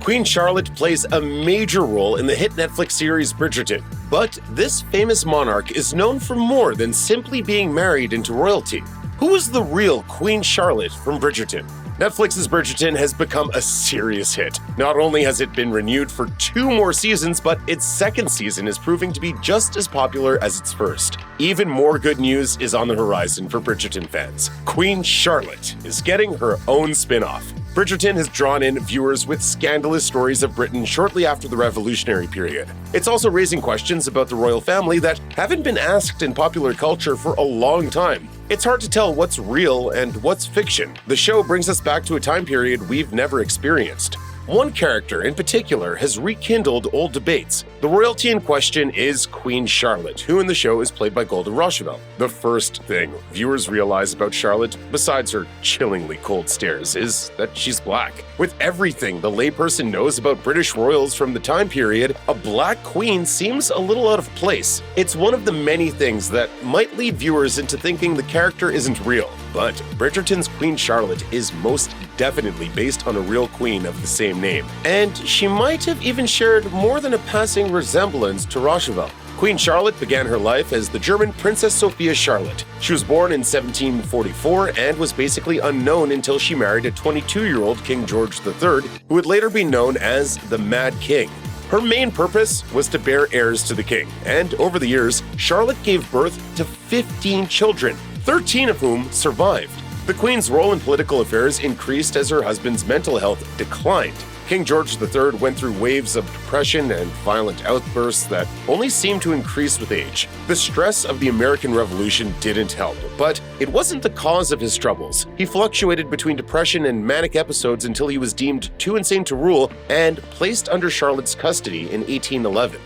Queen Charlotte plays a major role in the hit Netflix series Bridgerton. But this famous monarch is known for more than simply being married into royalty. Who is the real Queen Charlotte from Bridgerton? Netflix's Bridgerton has become a serious hit. Not only has it been renewed for 2 more seasons, but its second season is proving to be just as popular as its first. Even more good news is on the horizon for Bridgerton fans. Queen Charlotte is getting her own spin-off. Bridgerton has drawn in viewers with scandalous stories of Britain shortly after the Revolutionary period. It's also raising questions about the royal family that haven't been asked in popular culture for a long time. It's hard to tell what's real and what's fiction. The show brings us back to a time period we've never experienced. One character in particular has rekindled old debates. The royalty in question is Queen Charlotte, who in the show is played by Golda Rosheuve. The first thing viewers realize about Charlotte, besides her chillingly cold stares, is that she's black. With everything the layperson knows about British royals from the time period, a black queen seems a little out of place. It's one of the many things that might lead viewers into thinking the character isn't real. But Bridgerton's Queen Charlotte is most definitely based on a real queen of the same name. And she might have even shared more than a passing resemblance to Rosheuve. Queen Charlotte began her life as the German Princess Sophia Charlotte. She was born in 1744 and was basically unknown until she married a 22-year-old King George III, who would later be known as the Mad King. Her main purpose was to bear heirs to the king, and over the years, Charlotte gave birth to 15 children, 13 of whom survived. The Queen's role in political affairs increased as her husband's mental health declined. King George III went through waves of depression and violent outbursts that only seemed to increase with age. The stress of the American Revolution didn't help, but it wasn't the cause of his troubles. He fluctuated between depression and manic episodes until he was deemed too insane to rule and placed under Charlotte's custody in 1811.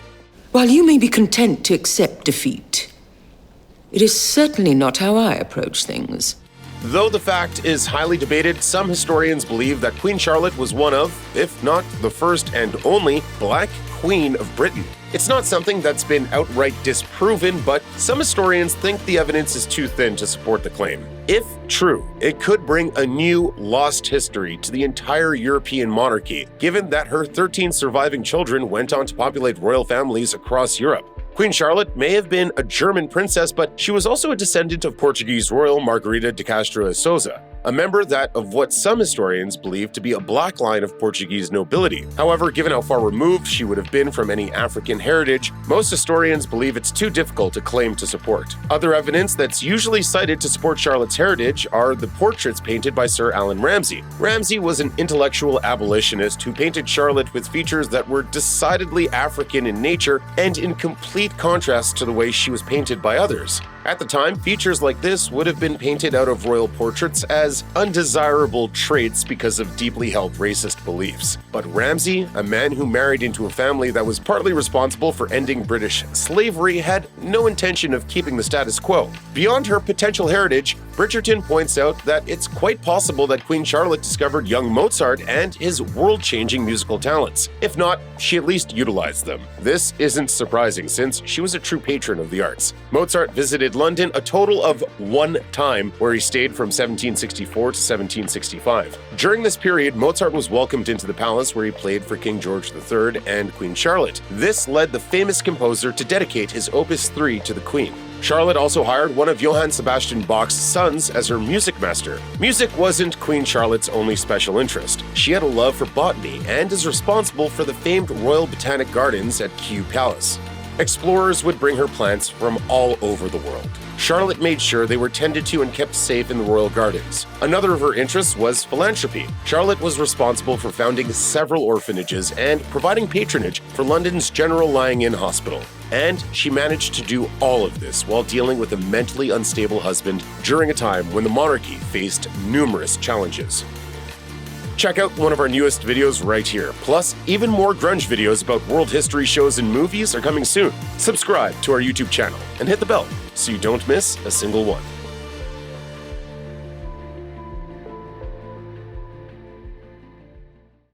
While you may be content to accept defeat, it is certainly not how I approach things. Though the fact is highly debated, some historians believe that Queen Charlotte was one of, if not the first and only, Black Queen of Britain. It's not something that's been outright disproven, but some historians think the evidence is too thin to support the claim. If true, it could bring a new, lost history to the entire European monarchy, given that her 13 surviving children went on to populate royal families across Europe. Queen Charlotte may have been a German princess, but she was also a descendant of Portuguese royal Margarida de Castro e Souza, a member of what some historians believe to be a black line of Portuguese nobility. However, given how far removed she would have been from any African heritage, most historians believe it's too difficult a claim to support. Other evidence that's usually cited to support Charlotte's heritage are the portraits painted by Sir Allan Ramsay. Ramsay was an intellectual abolitionist who painted Charlotte with features that were decidedly African in nature and in complete contrast to the way she was painted by others. At the time, features like this would have been painted out of royal portraits as undesirable traits because of deeply held racist beliefs. But Ramsay, a man who married into a family that was partly responsible for ending British slavery, had no intention of keeping the status quo. Beyond her potential heritage, Bridgerton points out that it's quite possible that Queen Charlotte discovered young Mozart and his world-changing musical talents. If not, she at least utilized them. This isn't surprising since she was a true patron of the arts. Mozart visited London a total of 1 time, where he stayed from 1764 to 1765. During this period, Mozart was welcomed into the palace where he played for King George III and Queen Charlotte. This led the famous composer to dedicate his Opus 3 to the Queen. Charlotte also hired one of Johann Sebastian Bach's sons as her music master. Music wasn't Queen Charlotte's only special interest. She had a love for botany and is responsible for the famed Royal Botanic Gardens at Kew Palace. Explorers would bring her plants from all over the world. Charlotte made sure they were tended to and kept safe in the royal gardens. Another of her interests was philanthropy. Charlotte was responsible for founding several orphanages and providing patronage for London's General Lying-in Hospital. And she managed to do all of this while dealing with a mentally unstable husband during a time when the monarchy faced numerous challenges. Check out one of our newest videos right here. Plus, even more grunge videos about world history shows and movies are coming soon. Subscribe to our YouTube channel and hit the bell so you don't miss a single one.